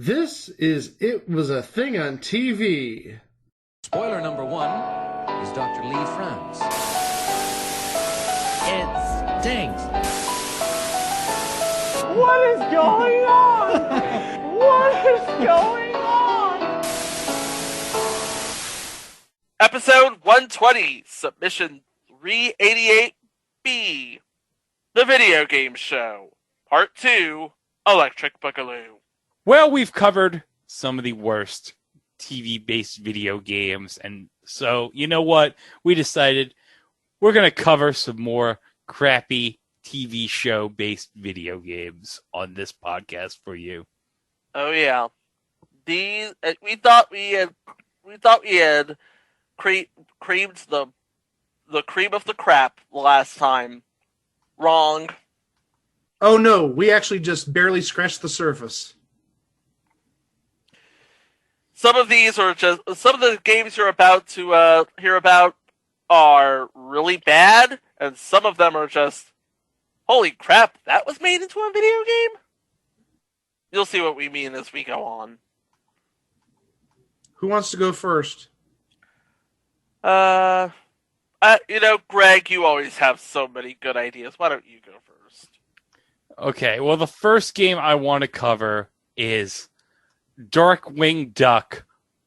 This is It Was a Thing on TV. Spoiler number one is Dr. Lee frowns. It stinks. What is going on? What is going on? Episode 120, Submission 388B, The Video Game Show, Part 2, Electric Boogaloo. Well, we've covered some of the worst TV-based video games, and so, you know what? We decided we're going to cover some more crappy TV show-based video games on this podcast for you. Oh yeah, we thought we had creamed the cream of the crap last time. Wrong. Oh no, we actually just barely scratched the surface. Some of the games you're about to hear about are really bad, and some of them are just, holy crap, that was made into a video game? You'll see what we mean as we go on. Who wants to go first? Greg, you always have so many good ideas. Why don't you go first? Okay, well, the first game I want to cover is Darkwing Duck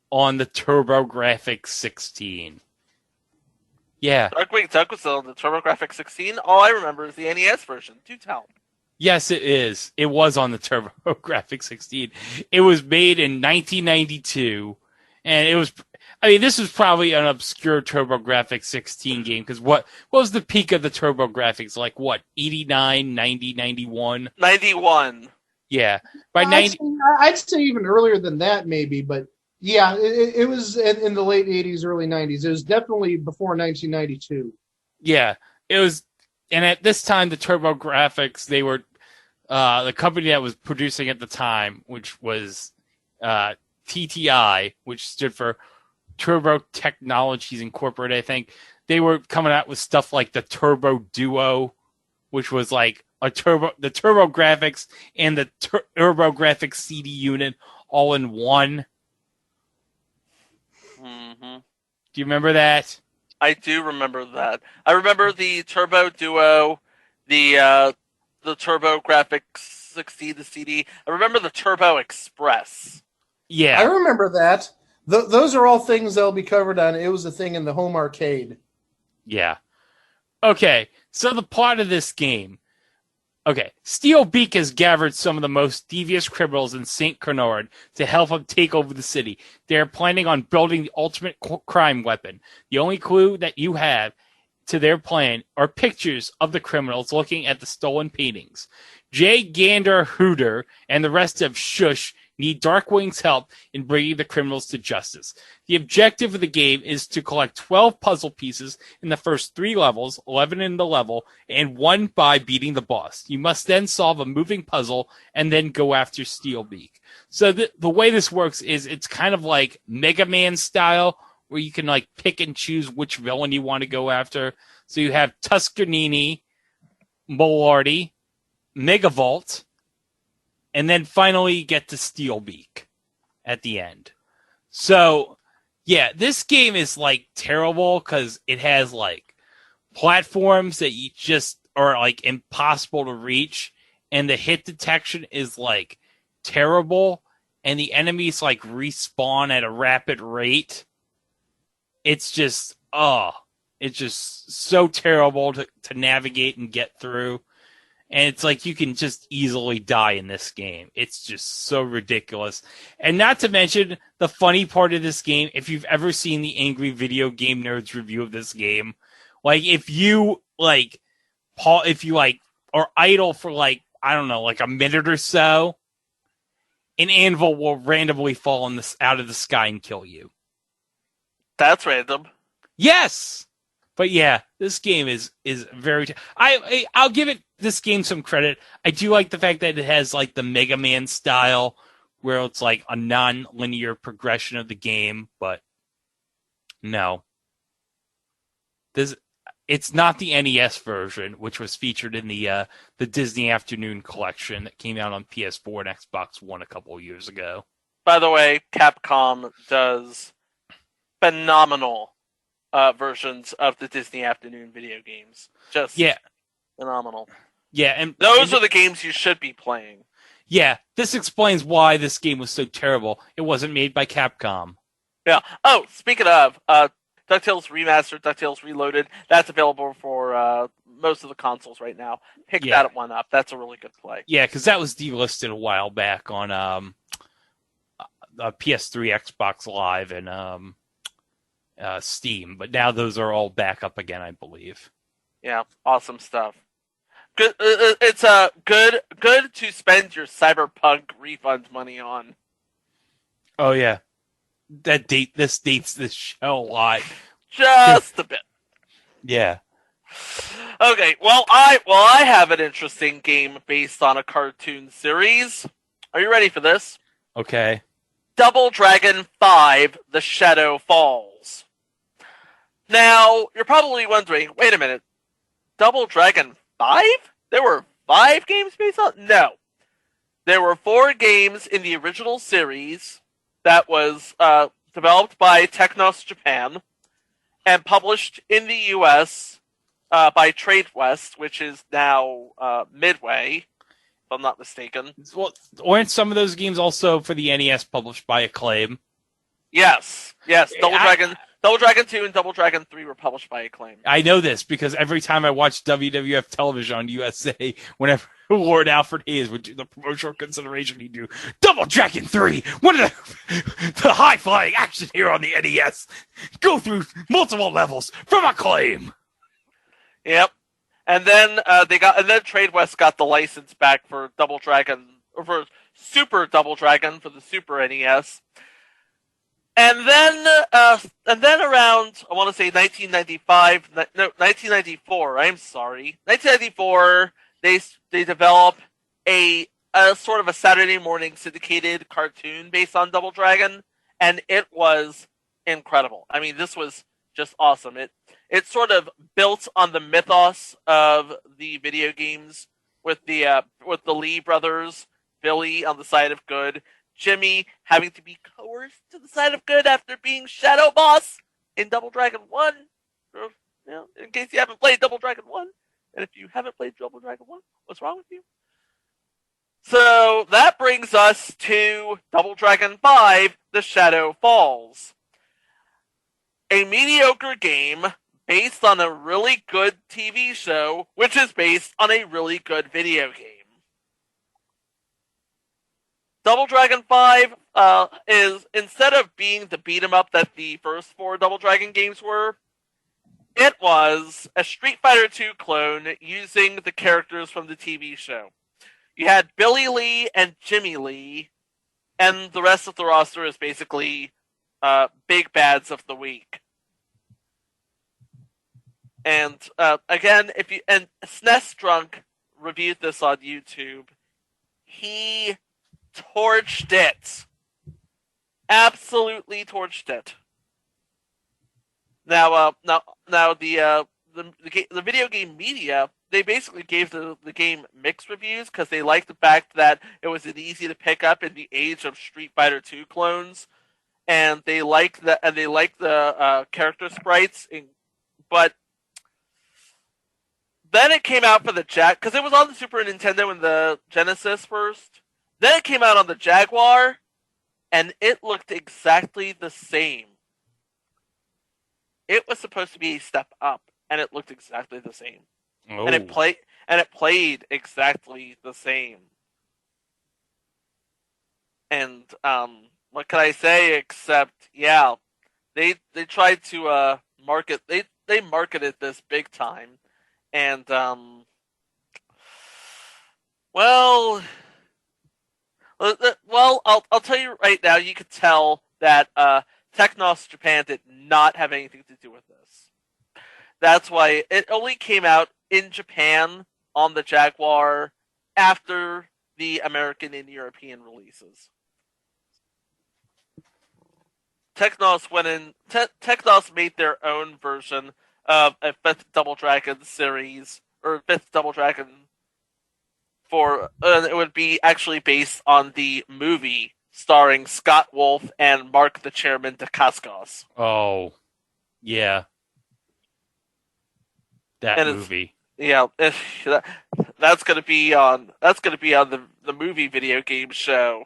on the TurboGrafx 16. Yeah. Darkwing Duck was on the TurboGrafx 16. All I remember is the NES version. Do tell. Yes, it is. It was on the TurboGrafx 16. It was made in 1992, and this was probably an obscure TurboGrafx 16 game, because what was the peak of the TurboGrafx? Like, what, 89, 90, 91? 91. Yeah. I'd say even earlier than that, maybe, but yeah, it was in the late 80s, early 90s. It was definitely before 1992. Yeah, it was, and at this time, the TurboGrafx, they were the company that was producing at the time, which was TTI, which stood for Turbo Technologies Incorporated, I think. They were coming out with stuff like the Turbo Duo, which was like the TurboGrafx and the TurboGrafx CD unit all in one. Mm-hmm. Do you remember that? I do remember that. I remember the Turbo Duo, the TurboGrafx 16, the CD. I remember the Turbo Express. Yeah. I remember that. Those are all things that'll be covered on It Was a Thing in the Home Arcade. Yeah. Okay, so the plot of this game. Okay, Steel Beak has gathered some of the most devious criminals in St. Bernard to help him take over the city. They are planning on building the ultimate crime weapon. The only clue that you have to their plan are pictures of the criminals looking at the stolen paintings. Jay Gander Hooter and the rest of Shush need Darkwing's help in bringing the criminals to justice. The objective of the game is to collect 12 puzzle pieces in the first 3 levels, 11 in the level, and 1 by beating the boss. You must then solve a moving puzzle and then go after Steelbeak. So the way this works is it's kind of like Mega Man style, where you can like pick and choose which villain you want to go after. So you have Tuscanini, Molardi, Megavolt, and then finally you get to Steelbeak at the end. So, yeah, this game is like terrible because it has like platforms that you just are like impossible to reach, and the hit detection is like terrible, and the enemies like respawn at a rapid rate. It's just so terrible to navigate and get through. And it's like you can just easily die in this game. It's just so ridiculous. And not to mention the funny part of this game, if you've ever seen the Angry Video Game Nerds review of this game, like if you are idle for like, I don't know, like a minute or so, an anvil will randomly fall out of the sky and kill you. That's random. Yes! But yeah, this game is very... I'll give this game some credit. I do like the fact that it has like the Mega Man style, where it's like a non-linear progression of the game, but no. It's not the NES version, which was featured in the Disney Afternoon collection that came out on PS4 and Xbox One a couple of years ago. By the way, Capcom does phenomenal versions of the Disney Afternoon video games. Just phenomenal. Yeah, and those are the games you should be playing. Yeah, this explains why this game was so terrible. It wasn't made by Capcom. Yeah. Oh, speaking of, DuckTales Remastered, DuckTales Reloaded, that's available for most of the consoles right now. Pick that one up. That's a really good play. Yeah, because that was delisted a while back on PS3, Xbox Live, and Steam. But now those are all back up again, I believe. Yeah, awesome stuff. Good. It's good to spend your Cyberpunk refund money on. Oh yeah, this dates this show a lot. Just a bit. Yeah. Okay. Well, I have an interesting game based on a cartoon series. Are you ready for this? Okay. Double Dragon 5: The Shadow Falls. Now, you're probably wondering, wait a minute, Double Dragon 5? There were 5 games based on? No. There were 4 games in the original series that was developed by Technos Japan and published in the US by TradeWest, which is now Midway, if I'm not mistaken. Well, weren't some of those games also for the NES published by Acclaim? Yes. Double Dragon 2 and Double Dragon 3 were published by Acclaim. I know this because every time I watch WWF television on USA, whenever Lord Alfred Hayes would do the promotional consideration, he'd do Double Dragon 3, one of the high-flying action here on the NES. Go through multiple levels from Acclaim. Yep. And then TradeWest got the license back for Double Dragon, or for Super Double Dragon for the Super NES. And then around, I want to say 1994, I'm sorry. 1994, they develop a sort of a Saturday morning syndicated cartoon based on Double Dragon, and it was incredible. I mean, this was just awesome. It sort of built on the mythos of the video games with the Lee brothers, Billy on the side of good, Jimmy having to be coerced to the side of good after being Shadow Boss in Double Dragon 1. In case you haven't played Double Dragon 1. And if you haven't played Double Dragon 1, what's wrong with you? So that brings us to Double Dragon 5, The Shadow Falls. A mediocre game based on a really good TV show, which is based on a really good video game. Double Dragon 5 is, instead of being the beat-em-up that the first 4 Double Dragon games were, it was a Street Fighter 2 clone using the characters from the TV show. You had Billy Lee and Jimmy Lee, and the rest of the roster is basically big bads of the week. And again, SNES Drunk reviewed this on YouTube. He torched it. Absolutely torched it. Now the video game media, they basically gave the game mixed reviews because they liked the fact that it was easy to pick up in the age of Street Fighter 2 clones, and they liked the character sprites. But then it came out for the because it was on the Super Nintendo and the Genesis first. Then it came out on the Jaguar, and it looked exactly the same. It was supposed to be a step up, and it looked exactly the same. Oh. And it played exactly the same. And what can I say except, yeah, they tried to market. They marketed this big time, and well, I'll tell you right now. You could tell that Technos Japan did not have anything to do with this. That's why it only came out in Japan on the Jaguar after the American and European releases. Technos Technos made their own version a fifth Double Dragon series or fifth Double Dragon it would be actually based on the movie starring Scott Wolf and Mark the Chairman Dacascos. Oh, yeah. That And movie. Yeah, that's gonna be on the movie video game show.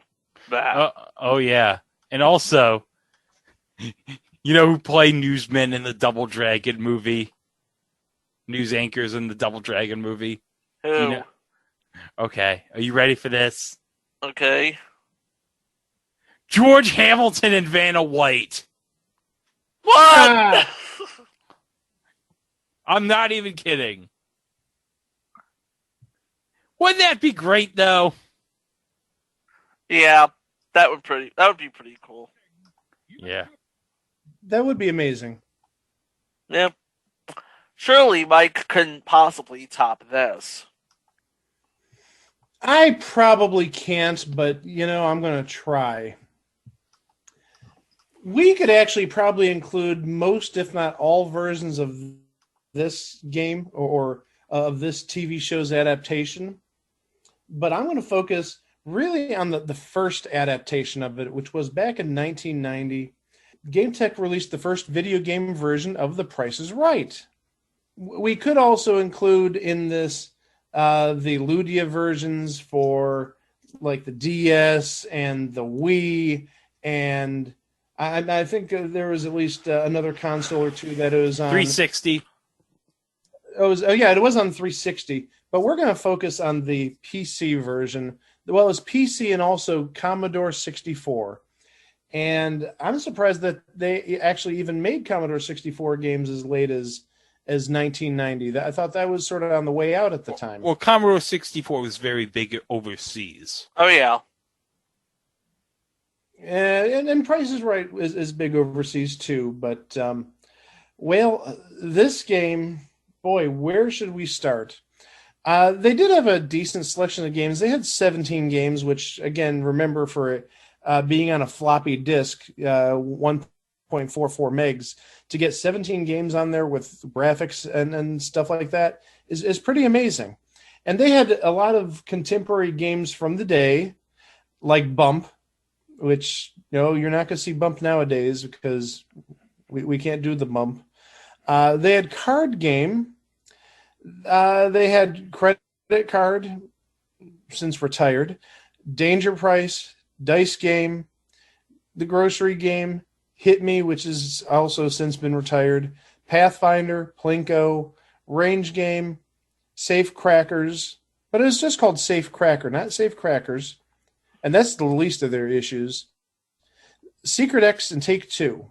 Oh, yeah. And also, you know who play newsmen in the Double Dragon movie? News anchors in the Double Dragon movie? Who? You know? Okay. Are you ready for this? Okay. George Hamilton and Vanna White. What? Ah, I'm not even kidding. Wouldn't that be great, though? Yeah, that would be pretty cool. Yeah. that would be amazing. Yeah. Surely Mike couldn't possibly top this. I probably can't, but I'm going to try. We could actually probably include most, if not all, versions of this game or of this TV show's adaptation. But I'm going to focus really on the first adaptation of it, which was back in 1990. GameTech released the first video game version of The Price is Right. We could also include in this the Ludia versions for like the DS and the Wii, and I think there was at least another console or two that it was on. 360. It was on 360, but we're going to focus on the PC version. Well, it's PC and also Commodore 64. And I'm surprised that they actually even made Commodore 64 games as late as 1990. I thought that was sort of on the way out at the time. Well, Commodore 64 was very big overseas. Oh yeah. And Price is Right is big overseas too. But, this game, boy, where should we start? They did have a decent selection of games. They had 17 games, which, again, remember for being on a floppy disk, 1.44 megs, to get 17 games on there with graphics and stuff like that is pretty amazing. And they had a lot of contemporary games from the day, like Bump, which you're not going to see Bump nowadays because we can't do the Bump. They had Card Game. They had Credit Card, since retired, Danger Price, Dice Game, The Grocery Game, Hit Me, which has also since been retired, Pathfinder, Plinko, Range Game, Safe Crackers, but it was just called Safe Cracker, not Safe Crackers, and that's the least of their issues. Secret X and Take Two.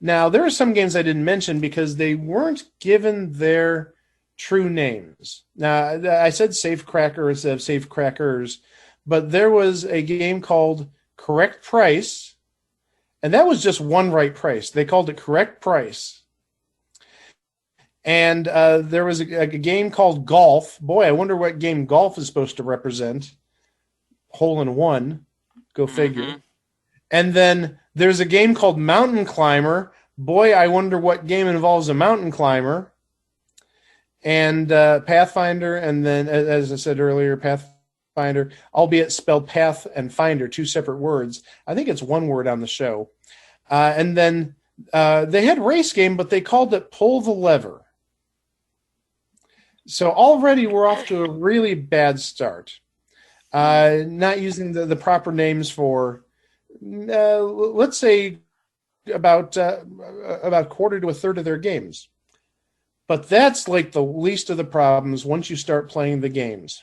Now, there are some games I didn't mention because they weren't given their true names. Now, I said Safe Cracker instead of Safe Crackers, but there was a game called Correct Price, and that was just one right price. They called it Correct Price. And there was a game called Golf. Boy, I wonder what game Golf is supposed to represent. Hole in one. Go figure. Mm-hmm. And then there's a game called Mountain Climber. Boy, I wonder what game involves a mountain climber. And Pathfinder, and then, as I said earlier, Pathfinder, albeit spelled Path and Finder, two separate words. I think it's one word on the show. And then they had Race Game, but they called it Pull the Lever. So already we're off to a really bad start. Not using the proper names for, let's say, about quarter to a third of their games. But that's like the least of the problems once you start playing the games.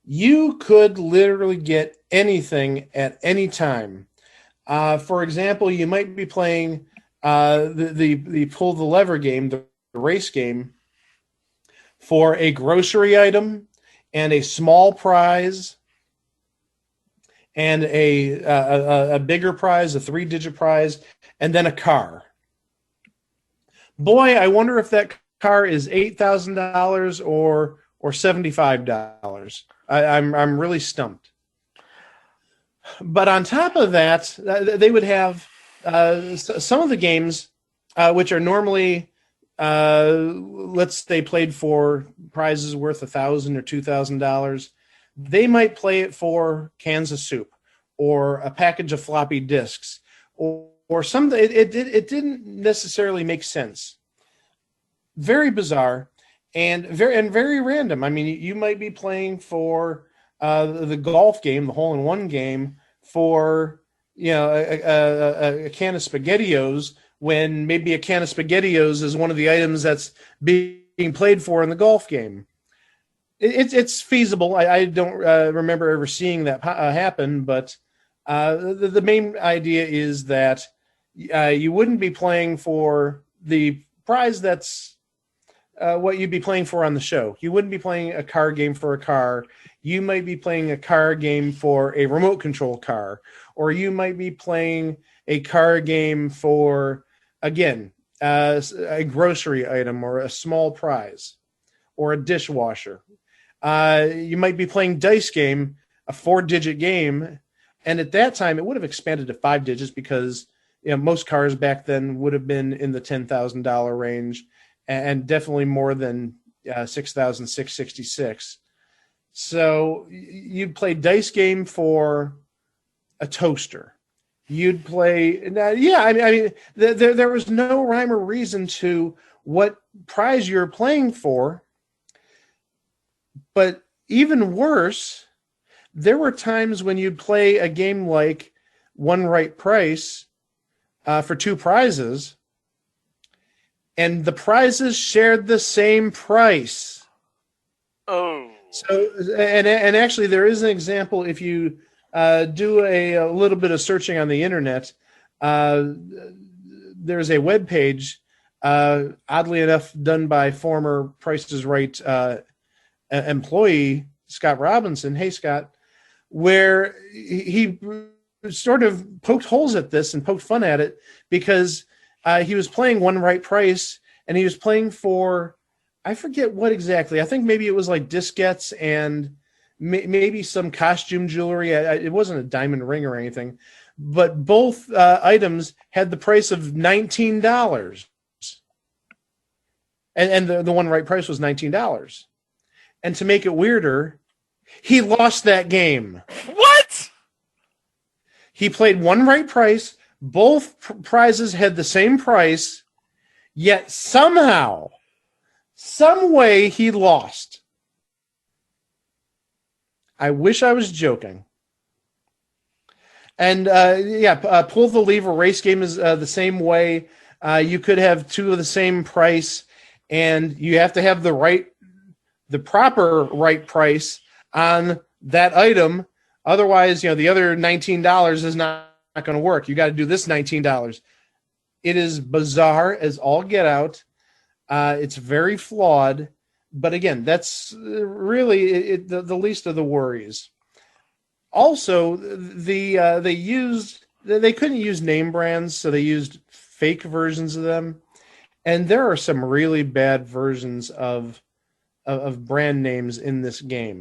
You could literally get anything at any time. For example, you might be playing the Pull the Lever game, the race game, for a grocery item and a small prize and a bigger prize, a 3-digit prize, and then a car. Boy, I wonder if that car is $8,000 or $75. I'm really stumped. But on top of that, they would have some of the games which are normally, let's say, played for prizes worth $1,000 or $2,000. They might play it for cans of soup or a package of floppy disks or something. It didn't necessarily make sense. Very bizarre and very random. I mean, you might be playing for the golf game, the hole-in-one game, for a can of SpaghettiOs, when maybe a can of SpaghettiOs is one of the items that's being played for in the golf game. It's feasible. I don't remember ever seeing that happen, but the main idea is that you wouldn't be playing for the prize that's what you'd be playing for on the show. You wouldn't be playing a car game for a car. You might be playing a car game for a remote control car, or you might be playing a car game for, again, a grocery item or a small prize or a dishwasher. You might be playing dice game, a 4-digit game, and at that time it would have expanded to 5 digits because most cars back then would have been in the $10,000 range, and definitely more than 6,666. So you'd play dice game for a toaster. You'd play, I mean, there was no rhyme or reason to what prize you're playing for. But even worse, there were times when you'd play a game like One Right Price for 2 prizes, and the prizes shared the same price. Oh. So, and actually, there is an example. If you do a little bit of searching on the internet, there's a web page, oddly enough, done by former Price is Right employee Scott Robinson. Hey, Scott, where he sort of poked holes at this and poked fun at it because he was playing One Right Price, and he was playing for, I forget what exactly. I think maybe it was like diskettes and maybe some costume jewelry. It wasn't a diamond ring or anything, but both items had the price of $19. And the One Right Price was $19. And to make it weirder, he lost that game. What? He played One Right Price. Both prizes had the same price, yet somehow, some way, he lost. I wish I was joking. And pull the lever race game is the same way. You could have 2 of the same price, and you have to have the proper right price on that item. Otherwise, the other $19 is not going to work. You got to do this $19. It is bizarre as all get out. It's very flawed, but again, that's really the least of the worries. Also, they couldn't use name brands, so they used fake versions of them, and there are some really bad versions of brand names in this game.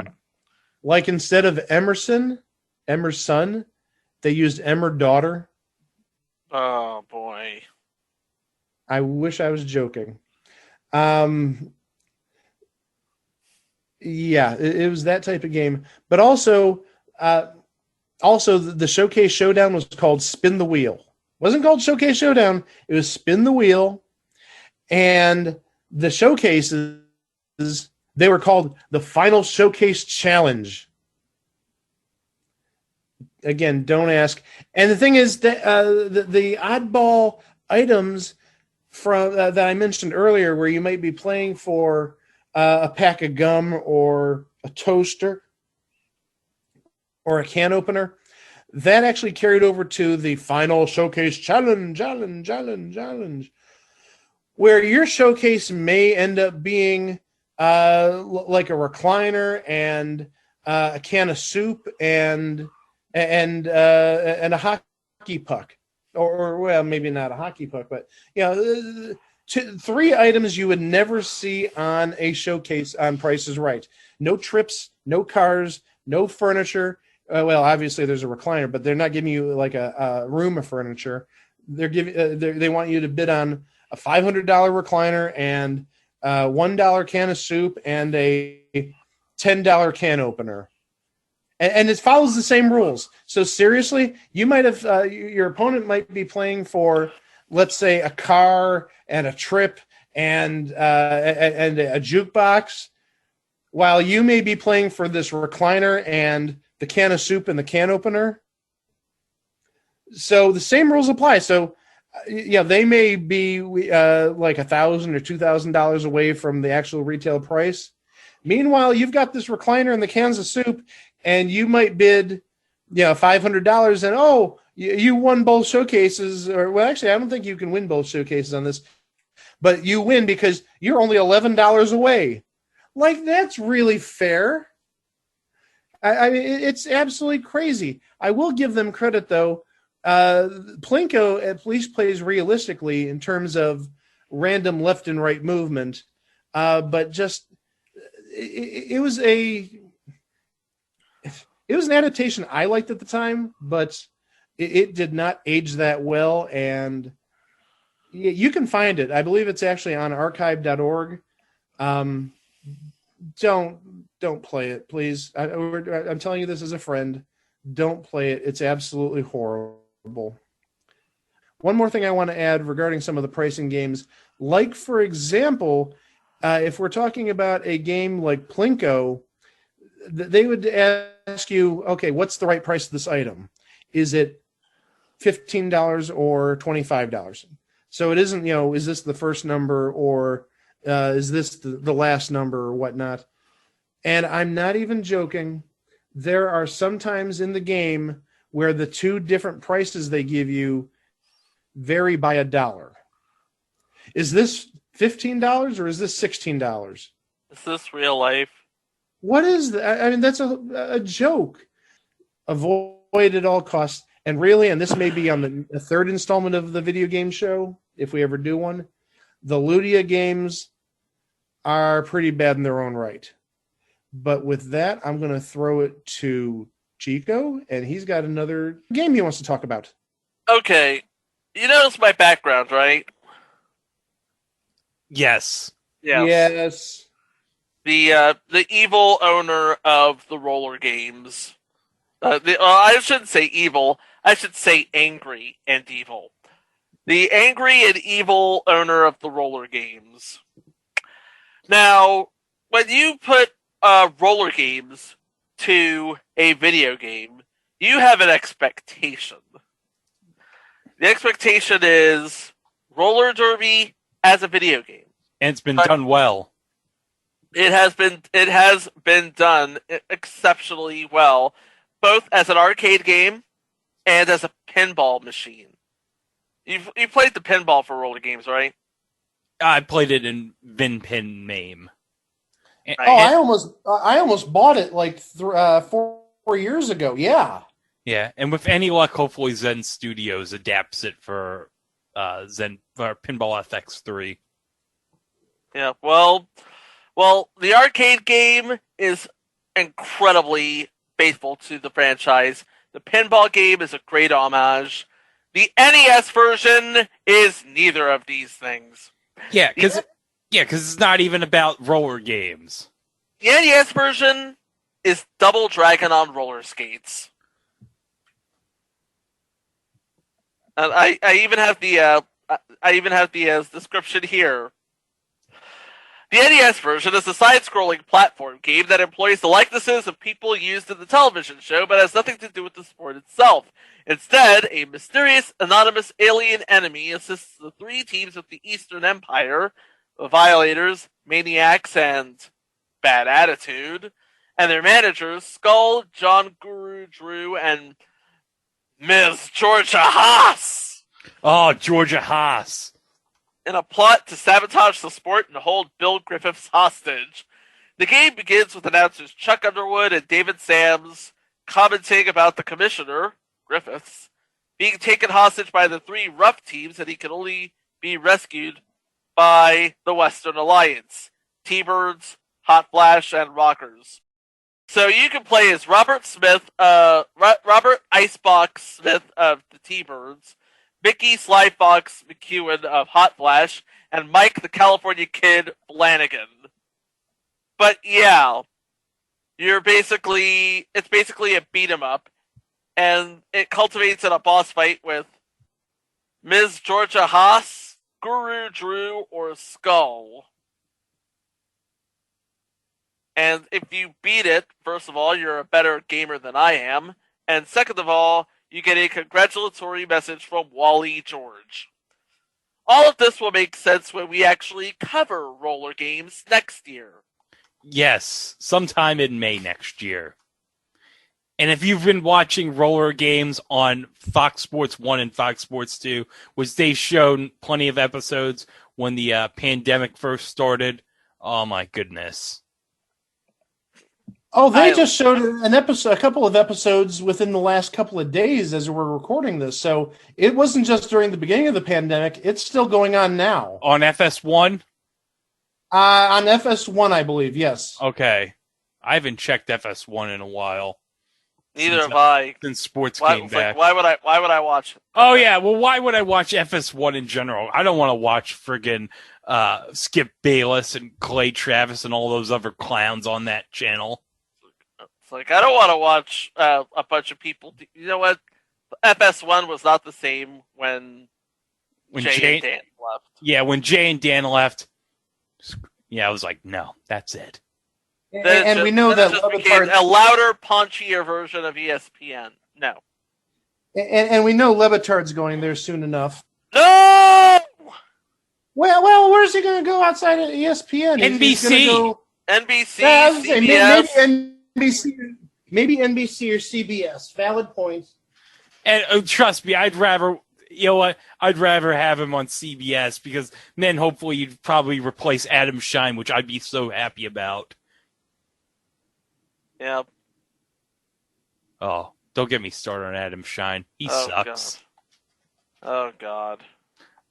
Like instead of Emerson, they used Emmer Daughter. Oh boy. I wish I was joking. It was that type of game. But also the Showcase Showdown was called Spin the Wheel. It wasn't called Showcase Showdown. It was Spin the Wheel. And the showcases, they were called the Final Showcase Challenge. Again, don't ask. And the thing is that the oddball items from that I mentioned earlier, where you might be playing for a pack of gum or a toaster or a can opener, that actually carried over to the Final Showcase Challenge, where your showcase may end up being like a recliner and a can of soup and a hockey puck, or well, maybe not a hockey puck, but 3 items you would never see on a showcase on Price is Right. No trips, no cars, no furniture. Well, obviously there's a recliner, but they're not giving you like a room of furniture. They're giving they want you to bid on a $500 recliner and a $1 can of soup and a $10 can opener. And it follows the same rules. So seriously, you might have your opponent might be playing for, let's say, a car and a trip and a jukebox, while you may be playing for this recliner and the can of soup and the can opener. So the same rules apply. So yeah, they may be like $1,000 or $2,000 away from the actual retail price. Meanwhile, you've got this recliner and the cans of soup, and you might bid, $500, and you won both showcases. Or well, actually, I don't think you can win both showcases on this, but you win because you're only $11 away. Like, that's really fair. I mean, it's absolutely crazy. I will give them credit though. Plinko at least plays realistically in terms of random left and right movement, but just it was an adaptation I liked at the time, but it did not age that well. And you can find it. I believe it's actually on archive.org. Don't play it, please. I'm telling you this as a friend. Don't play it. It's absolutely horrible. One more thing I want to add regarding some of the pricing games, like, for example, if we're talking about a game like Plinko, they would ask you, okay, what's the right price of this item? Is it $15 or $25? So it isn't, is this the first number or is this the last number or whatnot? And I'm not even joking. There are some times in the game where the two different prices they give you vary by $1. Is this $15 or is this $16? Is this real life? What is that? I mean, that's a joke. Avoid at all costs. And really, and this may be on the third installment of the video game show, if we ever do one, the Ludia games are pretty bad in their own right. But with that, I'm going to throw it to Chico, and he's got another game he wants to talk about. Okay. You notice my background, right? Yes. Yes. The evil owner of the roller games. I shouldn't say evil. I should say angry and evil. The angry and evil owner of the roller games. Now, when you put roller games to a video game, you have an expectation. The expectation is roller derby as a video game. And it's been done well. It has been done exceptionally well, both as an arcade game and as a pinball machine. You played the pinball for roller games, right? I played it in Vin Pin Mame. I almost bought it like 4 years ago. Yeah. Yeah, and with any luck, hopefully Zen Studios adapts it for Pinball FX3. Yeah, well, the arcade game is incredibly faithful to the franchise. The pinball game is a great homage. The NES version is neither of these things. Yeah, because it's not even about roller games. The NES version is Double Dragon on roller skates. And I even have the description here. The NES version is a side-scrolling platform game that employs the likenesses of people used in the television show, but has nothing to do with the sport itself. Instead, a mysterious, anonymous alien enemy assists the three teams of the Eastern Empire, the Violators, Maniacs, and Bad Attitude, and their managers, Skull, John Guru Drew, and Ms. Georgia Haas. Oh, Georgia Haas. In a plot to sabotage the sport and hold Bill Griffiths hostage. The game begins with announcers Chuck Underwood and David Sams commenting about the commissioner, Griffiths, being taken hostage by the three rough teams, and he can only be rescued by the Western Alliance, T-Birds, Hot Flash, and Rockers. So you can play as Robert Smith, Robert Icebox Smith of the T-Birds, Mickey Sly Fox McEwen of Hot Flash, and Mike the California Kid Flanagan. But yeah, it's basically a beat 'em up, and it culminates in a boss fight with Ms. Georgia Haas, Guru Drew, or Skull. And if you beat it, first of all, you're a better gamer than I am, and second of all, you get a congratulatory message from Wally George. All of this will make sense when we actually cover roller games next year. Yes, sometime in May next year. And if you've been watching roller games on Fox Sports 1 and Fox Sports 2, which they've shown plenty of episodes when the pandemic first started, oh my goodness. Oh, they just showed a couple of episodes within the last couple of days as we're recording this. So it wasn't just during the beginning of the pandemic; it's still going on now On FS1? on FS1, I believe. Yes. Okay, I haven't checked FS1 in a while. Neither have I. Since sports came back. Why would I watch it? Oh yeah, well, why would I watch FS1 in general? I don't want to watch friggin' Skip Bayless and Clay Travis and all those other clowns on that channel. It's like, I don't want to watch a bunch of people. You know what? FS1 was not the same when Jay and Dan left. Yeah, when Jay and Dan left, yeah, I was like, no, that's it. And we know that just became a louder, punchier version of ESPN. No. And we know Levitard's going there soon enough. No! Well, where's he going to go outside of ESPN? NBC. NBC, CBS. CBS. Maybe NBC or CBS. Valid point. And trust me, I'd rather, you know what? I'd rather have him on CBS because then hopefully you'd probably replace Adam Shine, which I'd be so happy about. Yeah. Oh, don't get me started on Adam Shine. He sucks. God. Oh, God.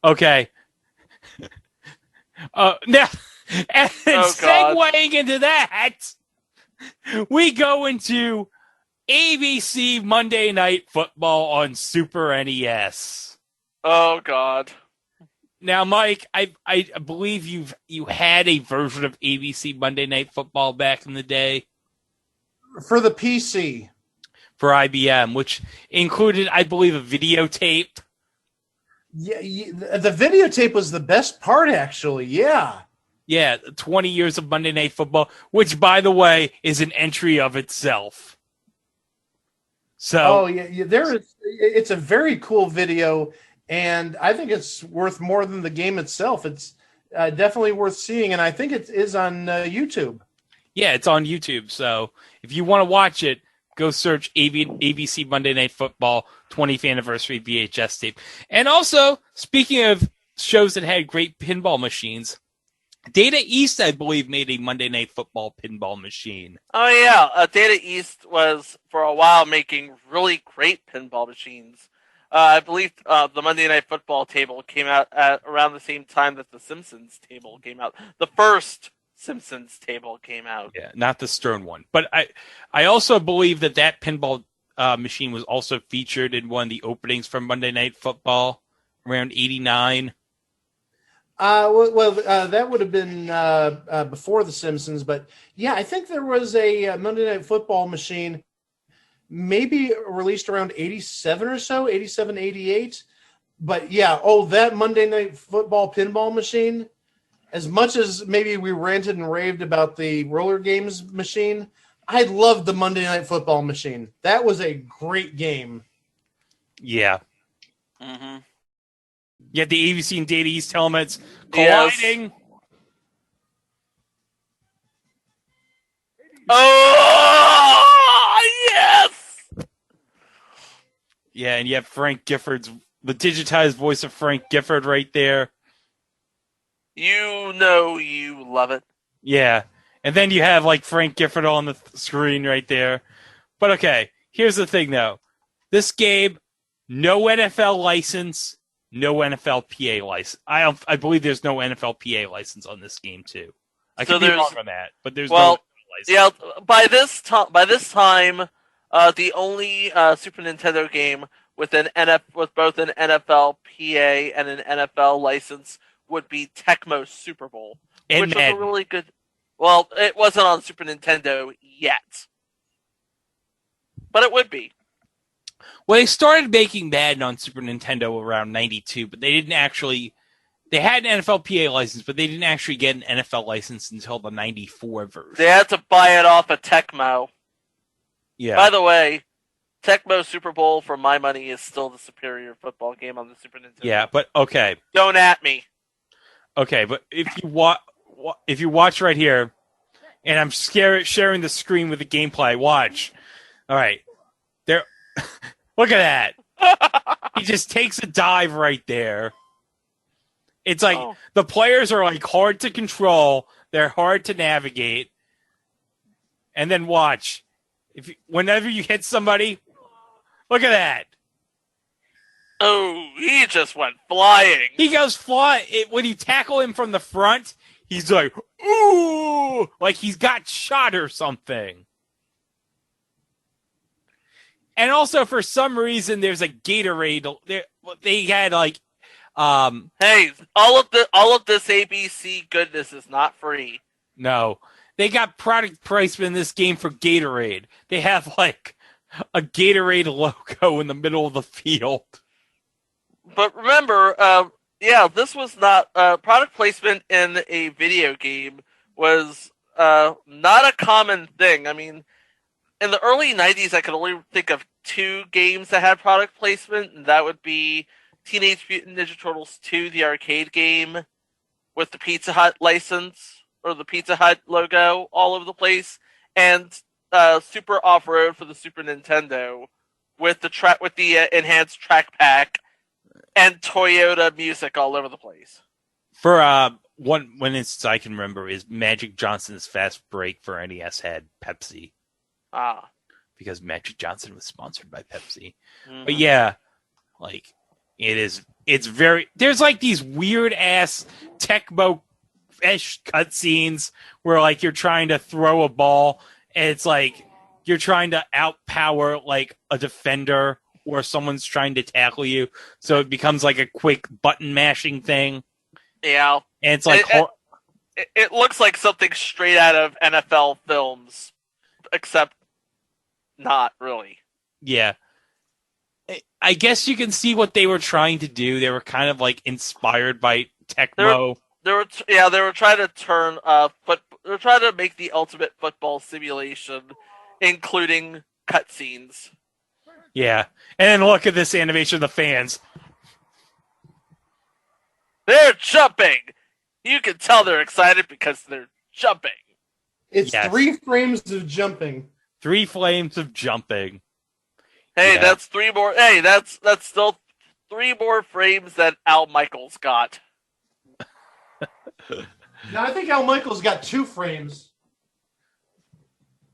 Okay. Now, and segueing into that, we go into ABC Monday Night Football on Super NES. Oh, God. Now, Mike, I believe you had a version of ABC Monday Night Football back in the day. For the PC. For IBM, which included, I believe, a videotape. Yeah, the videotape was the best part, actually. Yeah. Yeah, 20 years of Monday Night Football, which, by the way, is an entry of itself. So, it's a very cool video, and I think it's worth more than the game itself. It's definitely worth seeing, and I think it is on YouTube. Yeah, it's on YouTube. So if you want to watch it, go search ABC Monday Night Football 20th Anniversary VHS tape. And also, speaking of shows that had great pinball machines, Data East, I believe, made a Monday Night Football pinball machine. Oh, yeah. Data East was, for a while, making really great pinball machines. I believe the Monday Night Football table came out at around the same time that the Simpsons table came out. The first Simpsons table came out. Yeah, not the Stern one. But I also believe that pinball machine was also featured in one of the openings from Monday Night Football around 89. That would have been before the Simpsons, but yeah, I think there was a Monday Night Football machine maybe released around 87 or so, 87, 88. But yeah, that Monday Night Football pinball machine, as much as maybe we ranted and raved about the roller games machine, I loved the Monday Night Football machine. That was a great game. Yeah. Mm-hmm. You had the ABC and Data East helmets colliding. Yes. Oh, yes! Yeah, and you have Frank Gifford's, the digitized voice of Frank Gifford right there. You know you love it. Yeah. And then you have, like, Frank Gifford on the screen right there. But, okay, here's the thing, though. This game, no NFL license, no NFLPA license. I believe there's no NFLPA license on this game, too. I could be wrong on that, but there's no license. Yeah, by this time, The only Super Nintendo game with with both an NFL PA and an NFL license would be Tecmo Super Bowl, And which was a Madden. really good. Well, it wasn't on Super Nintendo yet, but it would be. Well, they started making Madden on Super Nintendo around 92, but they didn't actually. They had an NFL PA license, but they didn't actually get an NFL license until the 94 version. They had to buy it off of Tecmo. Yeah. By the way, Tecmo Super Bowl, for my money, is still the superior football game on the Super Nintendo. Yeah, but okay. Don't at me. Okay, but if you watch right here, and I'm sharing the screen with the gameplay, watch. All right. There. Look at that. He just takes a dive right there. It's like the players are like hard to control. They're hard to navigate. And then watch. Whenever you hit somebody, look at that. Oh, he just went flying. He goes flying. When you tackle him from the front, he's like, ooh, like he's got shot or something. And also, for some reason, there's a Gatorade. They had like, hey, all of this ABC goodness is not free. No, they got product placement in this game for Gatorade. They have like a Gatorade logo in the middle of the field. But remember, this was not product placement in a video game was not a common thing. I mean, in the early 90s, I could only think of 2 games that had product placement, and that would be Teenage Mutant Ninja Turtles 2, the arcade game, with the Pizza Hut license, or the Pizza Hut logo all over the place, and Super Off-Road for the Super Nintendo, with the enhanced track pack, and Toyota music all over the place. For one instance I can remember is Magic Johnson's Fast Break for NES had Pepsi. Ah. Because Magic Johnson was sponsored by Pepsi. Mm-hmm. But yeah, like it's very, there's like these weird ass Tecmo-ish cutscenes where like you're trying to throw a ball and it's like you're trying to outpower like a defender or someone's trying to tackle you. So it becomes like a quick button mashing thing. Yeah. And it's like it looks like something straight out of NFL films, except not really. Yeah. I guess you can see what they were trying to do. They were kind of like inspired by Tecmo. They were trying to turn they were trying to make the ultimate football simulation, including cutscenes. Yeah. And then look at this animation of the fans. They're jumping! You can tell they're excited because they're jumping. It's 3 frames of jumping. 3 frames of jumping. Hey, that's 3 more. Hey, that's still 3 more frames that Al Michaels got. No, I think Al Michaels got 2 frames.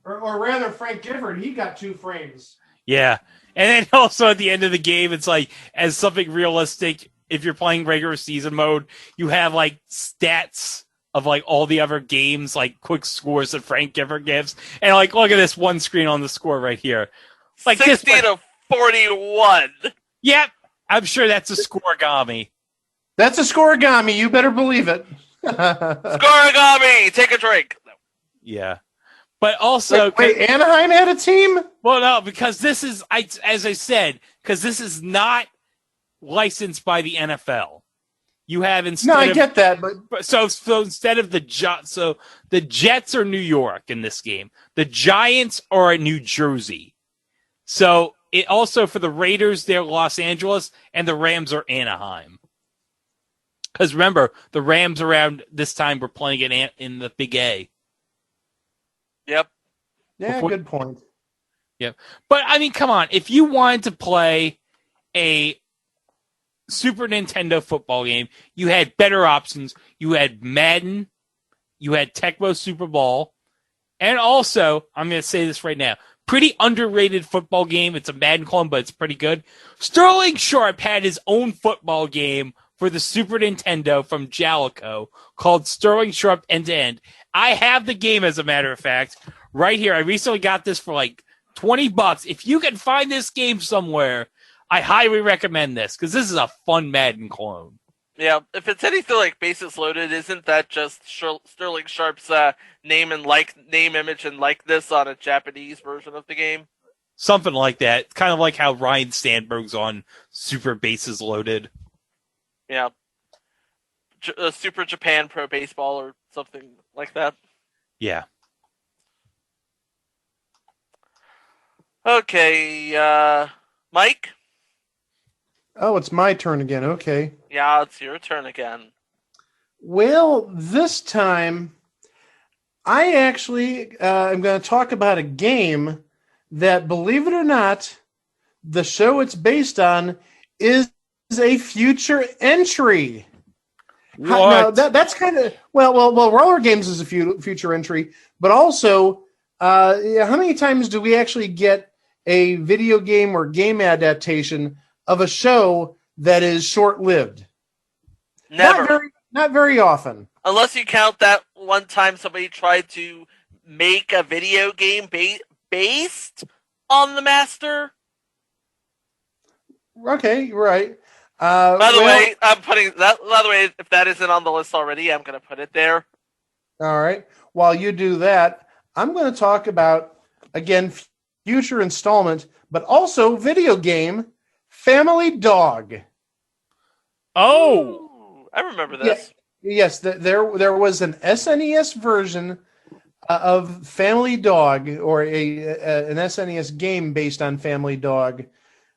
Or rather, Frank Gifford, he got 2 frames. Yeah. And then also at the end of the game, it's like, as something realistic, if you're playing regular season mode, you have like stats of like all the other games, like quick scores that Frank Gifford gives. And like, look at this one screen on the score right here. Like 60 to 41. Yep. I'm sure that's a scoregami. That's a scoregami. You better believe it. Scoregami! Take a drink. Yeah. But also... Wait, Anaheim had a team? Well, no, because this is, as I said, because this is not licensed by the NFL. You have instead No, I get that, but... So instead of the Jets are New York in this game. The Giants are in New Jersey. So it also, for the Raiders, they're Los Angeles, and the Rams are Anaheim. Because remember, the Rams around this time were playing in the Big A. Yep. Yeah, good point. Yep. But, I mean, come on. If you wanted to play a Super Nintendo football game, you had better options. You had Madden. You had Tecmo Super Bowl. And also, I'm going to say this right now, pretty underrated football game. It's a Madden clone, but it's pretty good. Sterling Sharp had his own football game for the Super Nintendo from Jalico called Sterling Sharp End to End. I have the game, as a matter of fact, right here. I recently got this for like $20. If you can find this game somewhere, I highly recommend this because this is a fun Madden clone. Yeah, if it's anything like Bases Loaded, isn't that just Sterling Sharp's name, image, and likeness on a Japanese version of the game? Something like that. It's kind of like how Ryan Sandberg's on Super Bases Loaded. Yeah. Super Japan Pro Baseball or something like that. Yeah. Okay, Mike? Oh, it's my turn again. Okay. Yeah, it's your turn again. Well, this time, I actually am going to talk about a game that, believe it or not, the show it's based on is a future entry. Now, that's kind of well. Roller Games is a future entry, but also, how many times do we actually get a video game or game adaptation of a show that is short-lived? Never. Not very often. Unless you count that one time somebody tried to make a video game based on the Master. Okay, right. By the way, I'm putting that. By the way, if that isn't on the list already, I'm going to put it there. All right. While you do that, I'm going to talk about, again, future installment, but also video game, Family Dog. Oh! Ooh, I remember this. Yes, there was an SNES version of Family Dog, or an SNES game based on Family Dog,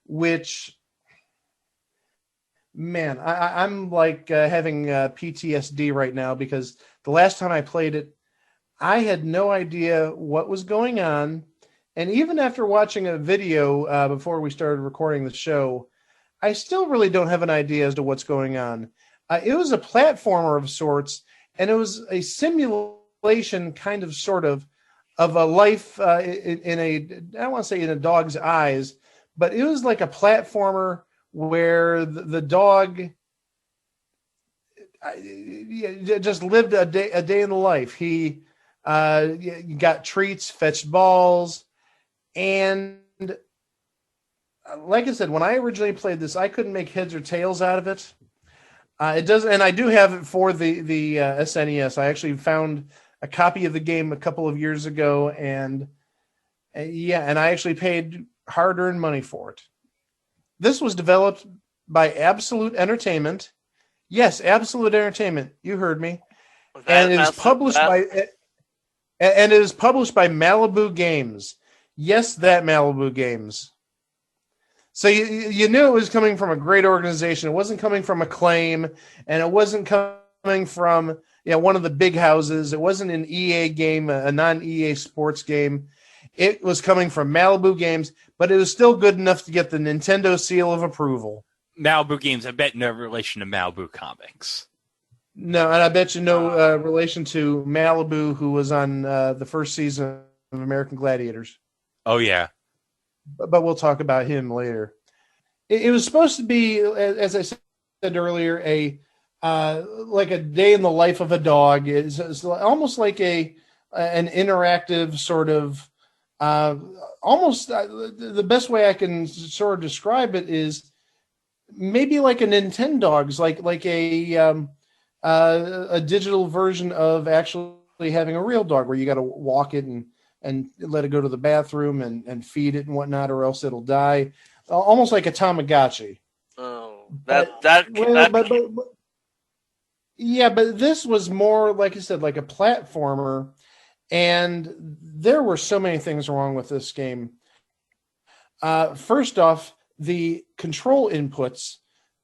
which, man, I'm like having PTSD right now because the last time I played it, I had no idea what was going on. And even after watching a video before we started recording the show, I still really don't have an idea as to what's going on. It was a platformer of sorts, and it was a simulation kind of sort of a life in a, I don't want to say in a dog's eyes, but it was like a platformer where the dog just lived a day in the life. He got treats, fetched balls, and like I said, when I originally played this, I couldn't make heads or tails out of it. It does, and I do have it for the SNES. I actually found a copy of the game a couple of years ago, and and I actually paid hard-earned money for it. This was developed by Absolute Entertainment. Yes, Absolute Entertainment. You heard me. And it is published by Malibu Games. Yes, that Malibu Games. So you knew it was coming from a great organization. It wasn't coming from Acclaim, and it wasn't coming from one of the big houses. It wasn't an EA game, a non-EA sports game. It was coming from Malibu Games, but it was still good enough to get the Nintendo seal of approval. Malibu Games, I bet no relation to Malibu Comics. No, and I bet you no relation to Malibu, who was on the first season of American Gladiators. Oh, yeah. But we'll talk about him later. It was supposed to be, as I said earlier, like a day in the life of a dog. It's almost like an interactive sort of, almost the best way I can sort of describe it is maybe like a Nintendogs, like a digital version of actually having a real dog where you got to walk it and let it go to the bathroom and feed it and whatnot, or else it'll die. Almost like a Tamagotchi. Oh, But this was more, like I said, like a platformer, and there were so many things wrong with this game. First off, the control inputs,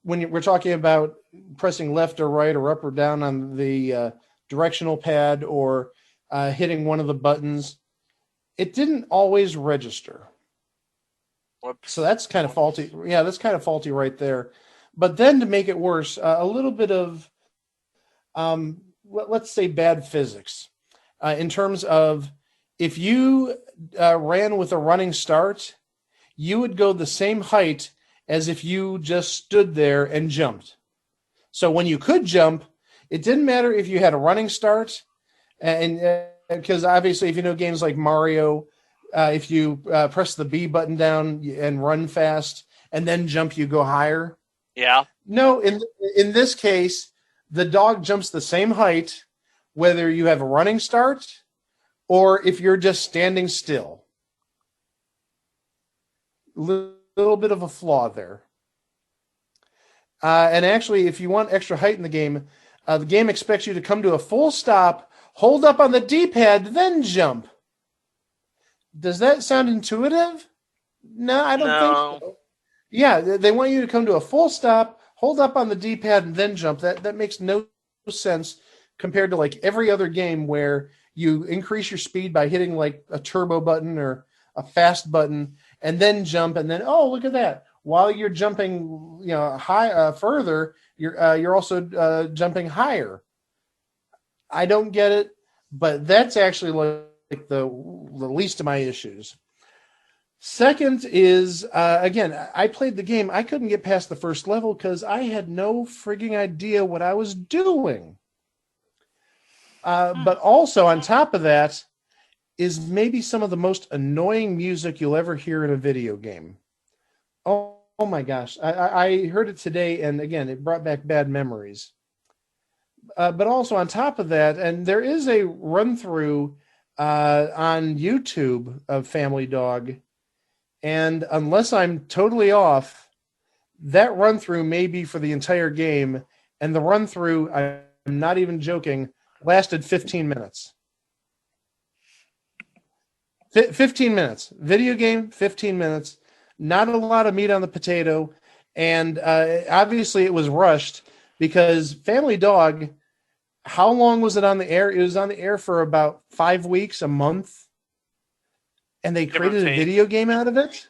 when we're talking about pressing left or right or up or down on the directional pad or hitting one of the buttons, it didn't always register. Whoops. So that's kind of faulty. Yeah, that's kind of faulty right there. But then to make it worse, a little bit of, let's say, bad physics. In terms of, if you ran with a running start, you would go the same height as if you just stood there and jumped. So when you could jump, it didn't matter if you had a running start, and because obviously if you know games like Mario, if you press the B button down and run fast and then jump, you go higher. Yeah. No, in this case, the dog jumps the same height, whether you have a running start or if you're just standing still. Little bit of a flaw there. And actually, if you want extra height in the game expects you to come to a full stop, hold up on the D-pad, then jump. Does that sound intuitive? No, I don't think so. Yeah, they want you to come to a full stop, hold up on the D-pad, and then jump. That makes no sense compared to like every other game where you increase your speed by hitting like a turbo button or a fast button, and then jump, and then look at that! While you're jumping, high further, you're also jumping higher. I don't get it, but that's actually like the least of my issues. Second is, again, I played the game. I couldn't get past the first level because I had no frigging idea what I was doing. But also on top of that is maybe some of the most annoying music you'll ever hear in a video game. Oh my gosh. I heard it today, and again, it brought back bad memories. But also on top of that, and there is a run-through on YouTube of Family Dog, and unless I'm totally off, that run-through may be for the entire game, and the run-through, I'm not even joking, lasted 15 minutes. 15 minutes. Video game, 15 minutes. Not a lot of meat on the potato. And obviously it was rushed because Family Dog, how long was it on the air? It was on the air for about 5 weeks, a month. And they created a video game out of it?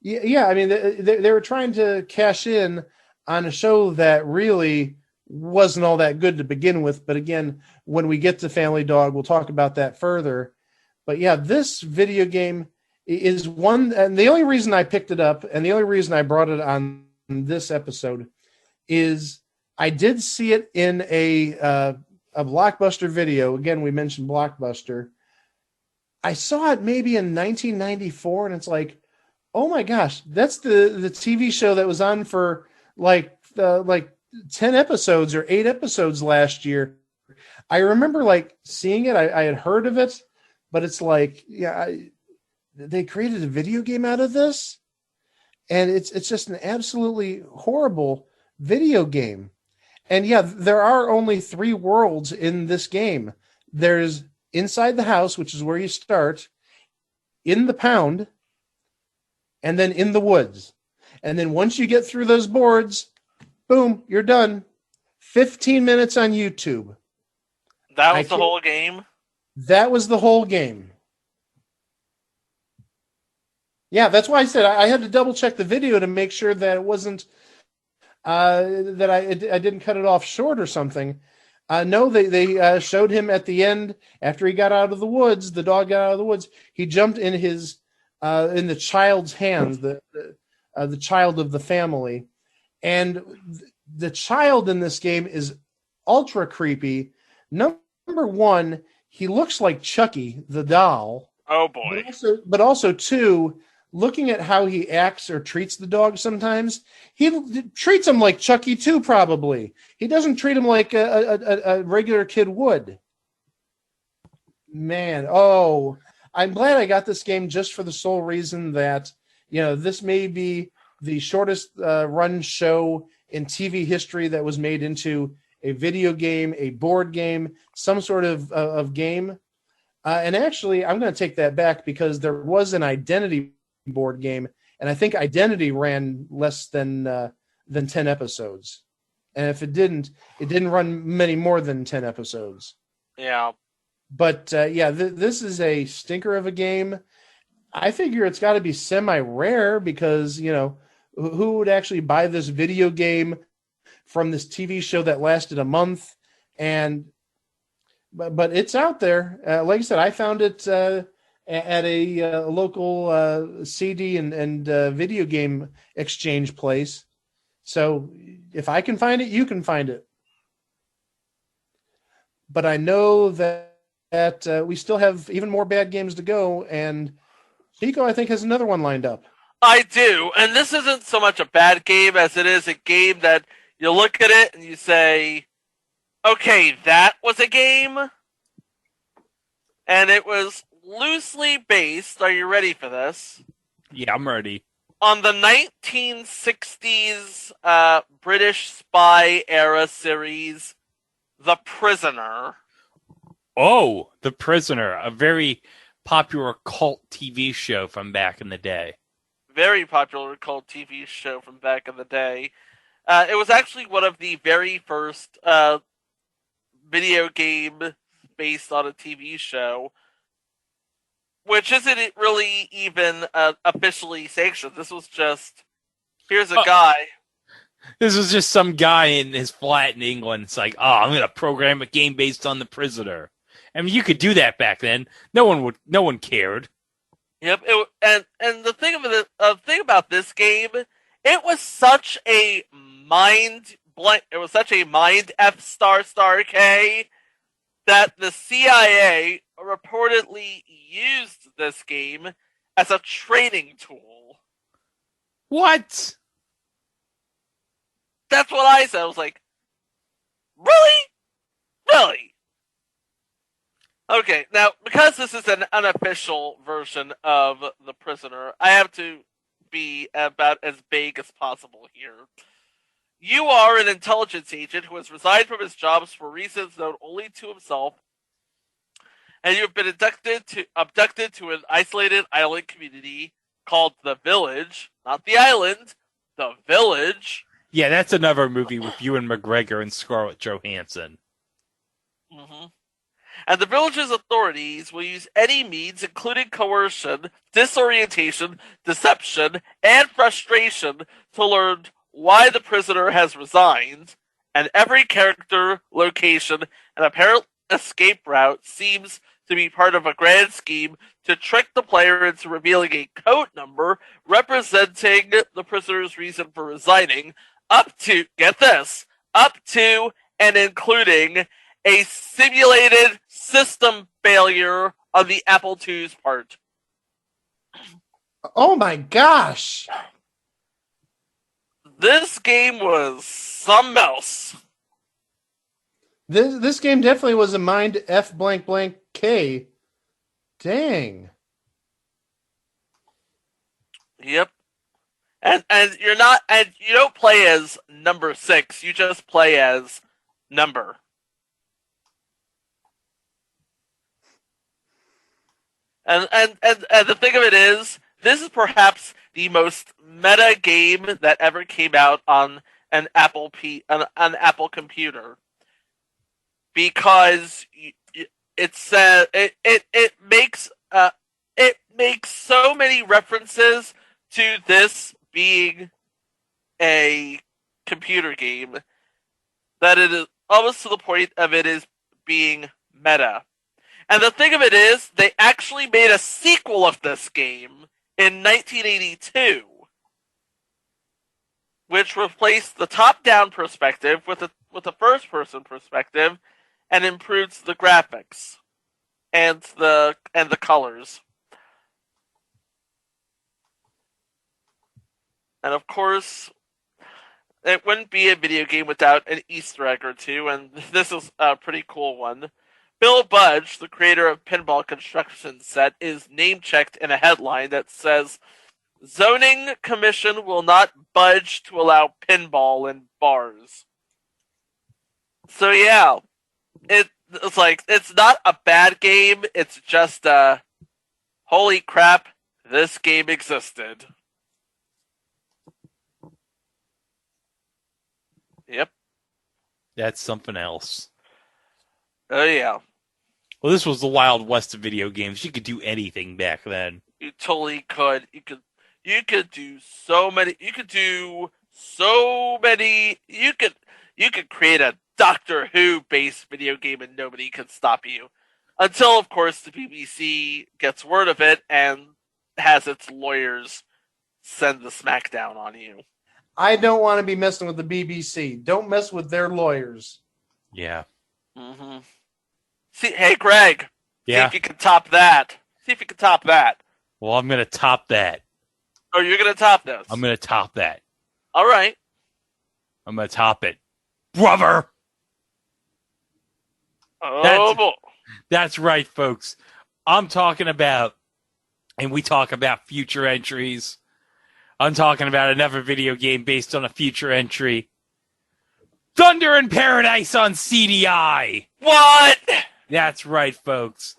Yeah, I mean, they were trying to cash in on a show that really wasn't all that good to begin with. But again, when we get to Family Dog, we'll talk about that further. But yeah, this video game is one, and the only reason I picked it up and the only reason I brought it on this episode is I did see it in a Blockbuster video. Again, we mentioned Blockbuster. I saw it maybe in 1994, and it's like, oh my gosh, that's the TV show that was on for like 10 episodes or 8 episodes last year. I remember like seeing it. I had heard of it, but it's like, they created a video game out of this, and it's just an absolutely horrible video game. And yeah, there are only 3 worlds in this game. There's inside the house, which is where you start, in the pound, and then in the woods. And then once you get through those boards, boom, you're done. 15 minutes on YouTube. That was the whole game? That was the whole game. Yeah, that's why I said I had to double check the video to make sure that it wasn't that I didn't cut it off short or something. No, they showed him at the end after he got out of the woods. The dog got out of the woods. He jumped in his in the child's hands, the child of the family, and the child in this game is ultra creepy. Number one, he looks like Chucky the doll. Oh boy! But also two, looking at how he acts or treats the dog sometimes, he treats him like Chucky too, probably. He doesn't treat him like a regular kid would. Man, I'm glad I got this game just for the sole reason that, this may be the shortest run show in TV history that was made into a video game, a board game, some sort of game. And actually, I'm going to take that back because there was an Identity board game, and I think Identity ran less than 10 episodes. And if it didn't run many more than 10 episodes. Yeah. But this is a stinker of a game. I figure it's got to be semi-rare because, who would actually buy this video game from this TV show that lasted a month? But it's out there. Like I said, I found it at a local CD and video game exchange place. So if I can find it, you can find it. But I know that we still have even more bad games to go, and Pico, I think, has another one lined up. I do, and this isn't so much a bad game as it is a game that you look at it and you say, okay, that was a game, and it was loosely based, are you ready for this? Yeah, I'm ready. On the 1960s British spy era series, The Prisoner. Oh, The Prisoner, a very popular cult TV show from back in the day. Very popular cult TV show from back in the day. It was actually one of the very first video game based on a TV show, which isn't really even officially sanctioned. This was just, here's a guy. This was just some guy in his flat in England. It's like, I'm going to program a game based on The Prisoner. I mean, you could do that back then. No one cared. Yep, and the thing about this game, it was such a mind F star K that the CIA reportedly used this game as a training tool. What? That's what I said. I was like, really? Really? Okay, now, because this is an unofficial version of The Prisoner, I have to be about as vague as possible here. You are an intelligence agent who has resigned from his jobs for reasons known only to himself, and you have been abducted to an isolated island community called The Village. Not the island, The Village. Yeah, that's another movie with Ewan McGregor and Scarlett Johansson. Mm-hmm. And the village's authorities will use any means, including coercion, disorientation, deception, and frustration, to learn why the prisoner has resigned, and every character, location, and apparent escape route seems to be part of a grand scheme to trick the player into revealing a code number representing the prisoner's reason for resigning, up to and including a simulated system failure on the Apple II's part. Oh my gosh! This game was something else. This game definitely was a mind F blank blank K. Dang. Yep. And you don't play as number 6, you just play as number. And the thing of it is, this is perhaps the most meta game that ever came out on an Apple computer, because it makes so many references to this being a computer game that it is almost to the point of it is being meta. And the thing of it is, they actually made a sequel of this game in 1982, which replaced the top-down perspective with a first-person perspective, and improves the graphics and the colors. And of course, it wouldn't be a video game without an Easter egg or two, and this is a pretty cool one. Bill Budge, the creator of Pinball Construction Set, is name-checked in a headline that says, "Zoning Commission will not budge to allow pinball in bars." So yeah, it's like, it's not a bad game, it's just holy crap, this game existed. Yep. That's something else. Oh yeah. Well, this was the Wild West of video games. You could do anything back then. You totally could. You could do so many. You could do so many. You could create a Doctor Who based video game and nobody could stop you. Until, of course, the BBC gets word of it and has its lawyers send the smackdown on you. I don't want to be messing with the BBC. Don't mess with their lawyers. Yeah. Mm-hmm. See, hey, Greg. Yeah. See if you can top that. Well, I'm going to top that. Oh, you're gonna top this. I'm going to top that. All right. I'm going to top it. Brother! Oh boy. That's right, folks. I'm talking about, and we talk about future entries. I'm talking about another video game based on a future entry. Thunder in Paradise on CDI. What? That's right, folks.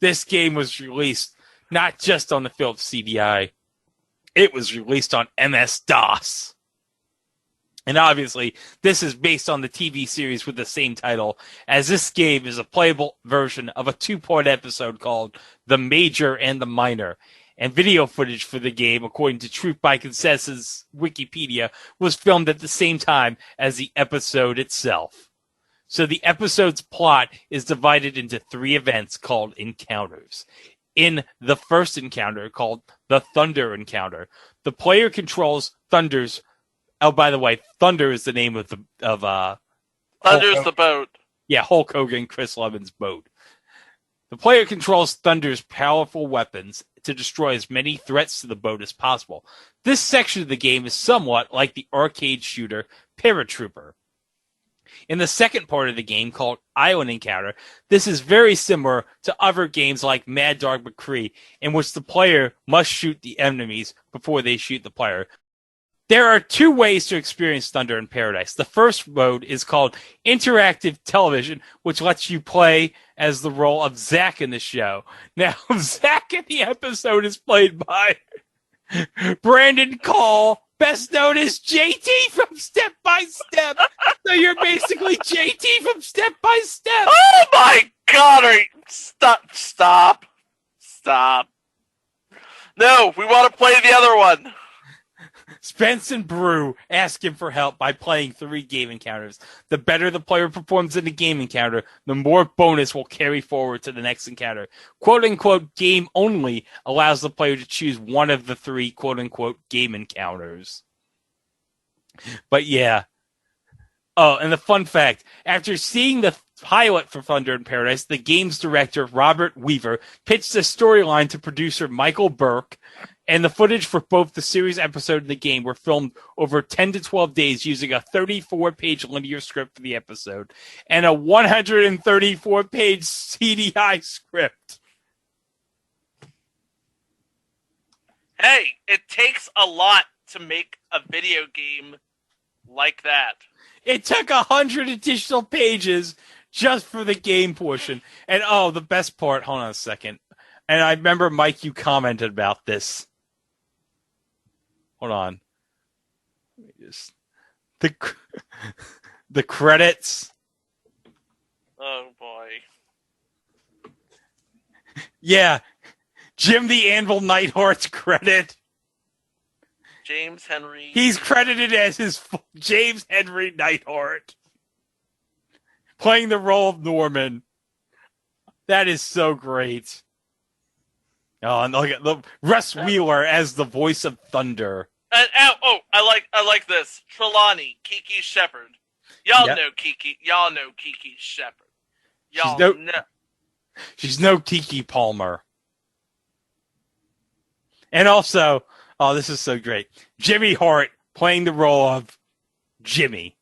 This game was released not just on the Philips CDI. It was released on MS-DOS. And obviously, this is based on the TV series with the same title, as this game is a playable version of a 2-part episode called The Major and the Minor. And video footage for the game, according to Truth by Consensus Wikipedia, was filmed at the same time as the episode itself. So the episode's plot is divided into 3 events called encounters. In the first encounter, called the Thunder Encounter, the player controls Thunder's. Oh, by the way, Thunder is the name of Thunder's the boat. Yeah, Hulk Hogan, Chris Levin's boat. The player controls Thunder's powerful weapons to destroy as many threats to the boat as possible. This section of the game is somewhat like the arcade shooter Paratrooper. In the second part of the game, called Island Encounter, this is very similar to other games like Mad Dog McCree, in which the player must shoot the enemies before they shoot the player. There are 2 ways to experience Thunder in Paradise. The first mode is called Interactive Television, which lets you play as the role of Zach in the show. Now, Zach in the episode is played by Brandon Call, best known as JT from Step by Step. So you're basically JT from Step by Step. Oh my God! Stop! No, we want to play the other one. Spence and Brew ask him for help by playing 3 game encounters. The better the player performs in the game encounter, the more bonus will carry forward to the next encounter. Quote-unquote game only allows the player to choose one of the 3 quote-unquote game encounters. But yeah. Oh, and the fun fact, after seeing the pilot for Thunder in Paradise, the game's director, Robert Weaver, pitched the storyline to producer Michael Burke, and the footage for both the series episode and the game were filmed over 10 to 12 days using a 34-page linear script for the episode and a 134-page CDI script. Hey, it takes a lot to make a video game like that. It took 100 additional pages just for the game portion. And oh, the best part, hold on a second. And I remember, Mike, you commented about this. Hold on. Let me just the credits. Oh boy. Yeah. Jim the Anvil Nightheart's credit. James Henry. He's credited as his James Henry Nightheart. Playing the role of Norman. That is so great. Oh, and look at Russ Wheeler as the voice of Thunder. And I like this. Trelawney, Kiki Shepard. Y'all Yep. know Kiki. Y'all know Kiki Shepard. Y'all know. She's no Kiki Palmer. And also, oh, this is so great. Jimmy Hart playing the role of Jimmy.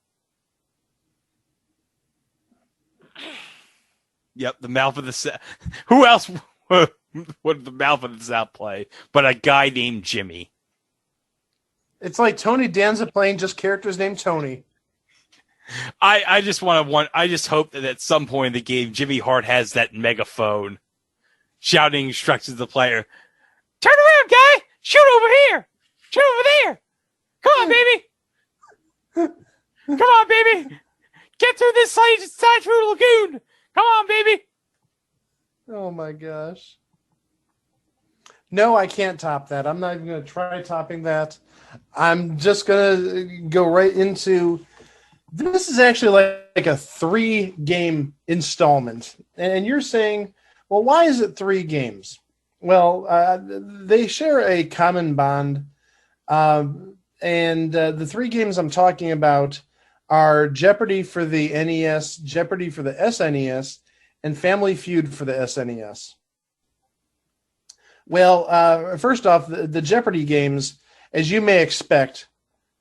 Yep, the mouth of the South. Who else would the mouth of the South play but a guy named Jimmy? It's like Tony Danza playing just characters named Tony. I just I just hope that at some point in the game, Jimmy Hart has that megaphone shouting instructions to the player. Turn around, guy! Shoot over here! Shoot over there! Come on, baby! Come on, baby! Get through this side through the lagoon! Come on, baby! Oh my gosh. No, I can't top that. I'm not even going to try topping that. I'm just going to go right into... This is actually like a 3-game installment. And you're saying, well, why is it 3 games? Well, they share a common bond. And the 3 games I'm talking about are Jeopardy for the NES, Jeopardy for the SNES, and Family Feud for the SNES. Well, first off, the Jeopardy games, as you may expect,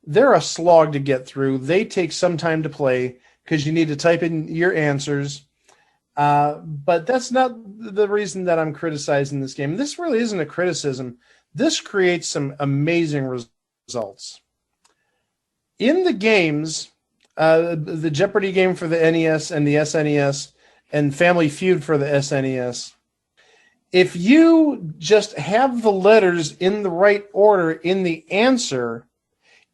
they're a slog to get through. They take some time to play because you need to type in your answers. But that's not the reason that I'm criticizing this game. This really isn't a criticism. This creates some amazing results. In the games, the Jeopardy game for the NES and the SNES, and Family Feud for the SNES, if you just have the letters in the right order in the answer,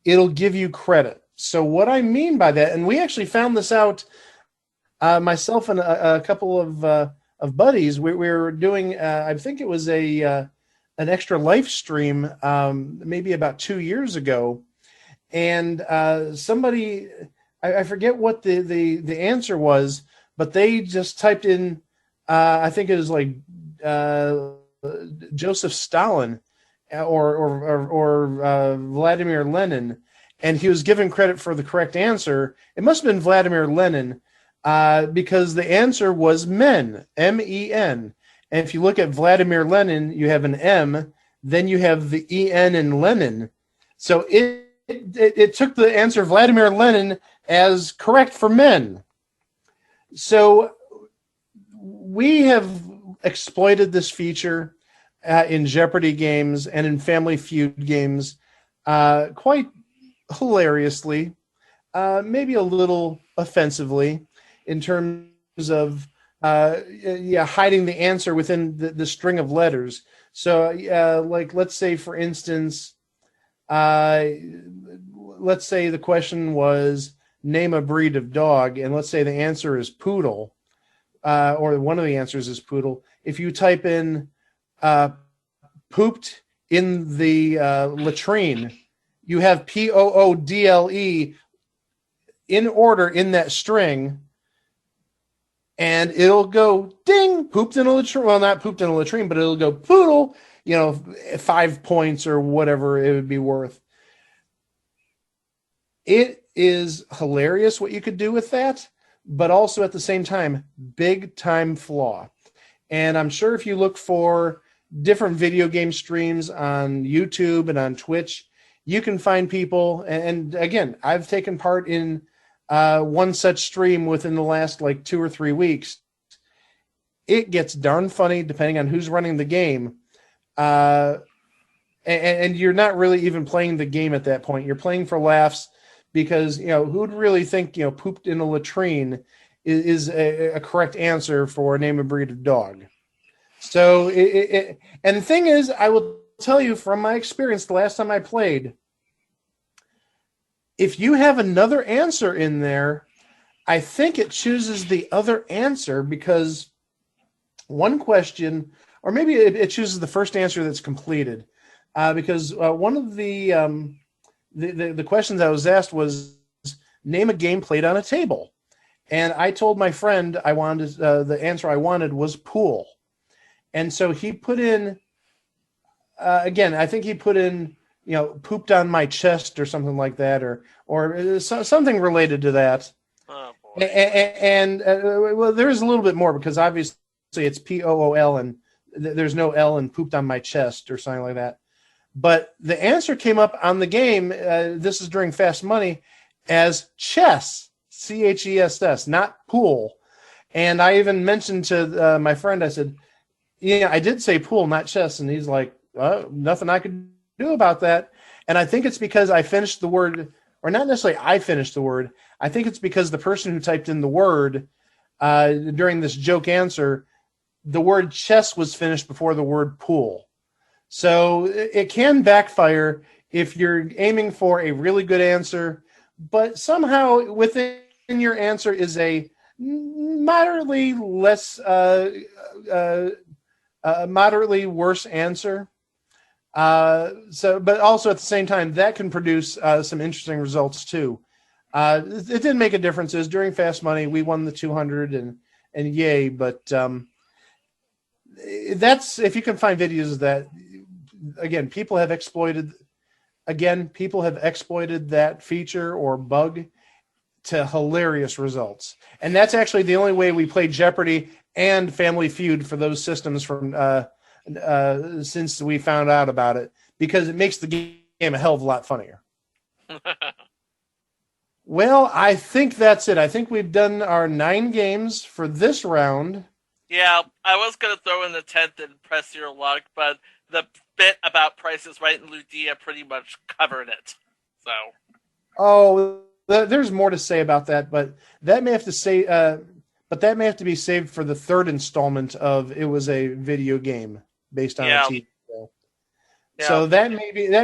it'll give you credit. So what I mean by that, and we actually found this out, myself and a couple of buddies, we were doing, I think it was an extra live stream, maybe about 2 years ago, and somebody, I forget what the answer was, but they just typed in, I think it was like Joseph Stalin or Vladimir Lenin, and he was given credit for the correct answer. It must have been Vladimir Lenin, because the answer was men, M-E-N. And if you look at Vladimir Lenin, you have an M, then you have the E-N in Lenin. So it took the answer Vladimir Lenin as correct for men. So we have exploited this feature in Jeopardy games and in Family Feud games quite hilariously, maybe a little offensively, in terms of hiding the answer within the string of letters. So like, let's say, for instance, let's say the question was name a breed of dog, and let's say the answer is poodle, or one of the answers is poodle. If you type in pooped in the latrine, you have Poodle in order in that string, and it'll go ding, pooped in a latrine. Well, not pooped in a latrine, but it'll go poodle, 5 points or whatever it would be worth. It is hilarious what you could do with that, but also at the same time, big time flaw. And I'm sure if you look for different video game streams on YouTube and on Twitch, you can find people. And again, I've taken part in one such stream within the last 2 or 3 weeks. It gets darn funny depending on who's running the game. And you're not really even playing the game at that point. You're playing for laughs, because who'd really think pooped in a latrine is a correct answer for name a breed of dog. So and the thing is, I will tell you from my experience, the last time I played, if you have another answer in there, I think it chooses the other answer, because one question, or maybe it chooses the first answer that's completed, because one of the questions I was asked was name a game played on a table, and I told my friend I wanted the answer I wanted was pool, and so he put in again, I think he put in pooped on my chest or something like that, or something related to that. Oh, boy. And well, there is a little bit more, because obviously it's Pool, and there's no L in pooped on my chest or something like that. But the answer came up on the game, this is during Fast Money, as chess, C-H-E-S-S, not pool. And I even mentioned to my friend, I said, I did say pool, not chess. And he's like, nothing I could do about that. And I think it's because I finished the word, or not necessarily I finished the word. I think it's because the person who typed in the word during this joke answer, the word chess was finished before the word pool. So it can backfire if you're aiming for a really good answer, but somehow within your answer is a moderately less, moderately worse answer. But also at the same time, that can produce some interesting results too. It did make a difference. It was during Fast Money. We won the 200 and yay. But that's, if you can find videos of that, again, people have exploited that feature or bug to hilarious results. And that's actually the only way we play Jeopardy and Family Feud for those systems from since we found out about it, because it makes the game a hell of a lot funnier. Well, I think that's it. I think we've done our 9 games for this round. Yeah, I was going to throw in the 10th and press your luck, but the bit about Price is Right and Ludia pretty much covered it. So. Oh, there's more to say about that, but that may have to say, but that may have to be saved for the 3rd installment of It Was a Video Game based on a TV show. Yeah. So that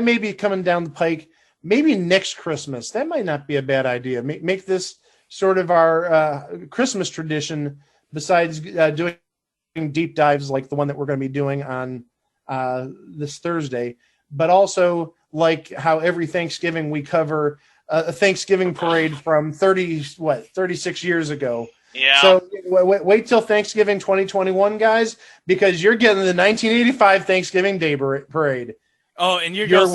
may be coming down the pike. Maybe next Christmas. That might not be a bad idea. Make this sort of our Christmas tradition. Besides doing deep dives like the one that we're going to be doing on this Thursday, but also like how every Thanksgiving we cover a Thanksgiving parade from 36 years ago. Yeah. So wait till Thanksgiving 2021, guys, because you're getting the 1985 Thanksgiving Day parade. Oh, and you're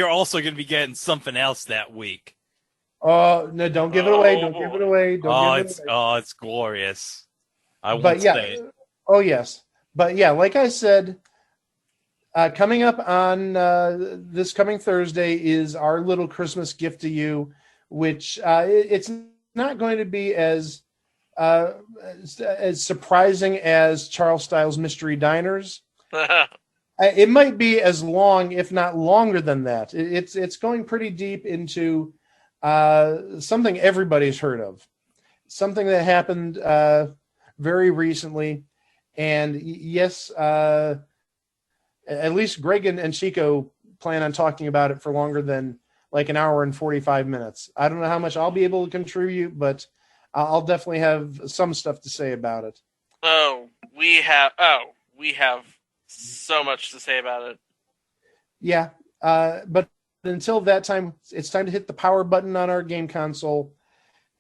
also going to be getting something else that week. Oh no! Don't give it away! Don't give it away! It's glorious. Oh yes, but yeah, like I said, coming up on this coming Thursday is our little Christmas gift to you, which it's not going to be as surprising as Charles Styles Mystery Diners. It might be as long, if not longer than that. It's going pretty deep into something everybody's heard of, something that happened very recently. And yes, at least Greg and Chico plan on talking about it for longer than like an hour and 45 minutes. I don't know how much I'll be able to contribute, but I'll definitely have some stuff to say about it. We have so much to say about it. Yeah, but until that time, it's time to hit the power button on our game console.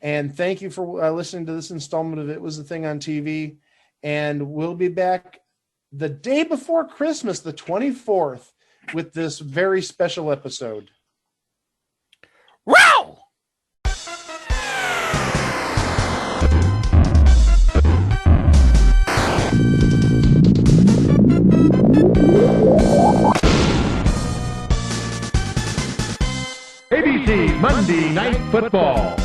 And thank you for listening to this installment of It Was a Thing on TV. And we'll be back the day before Christmas, the 24th, with this very special episode. Wow! ABC Monday Night Football.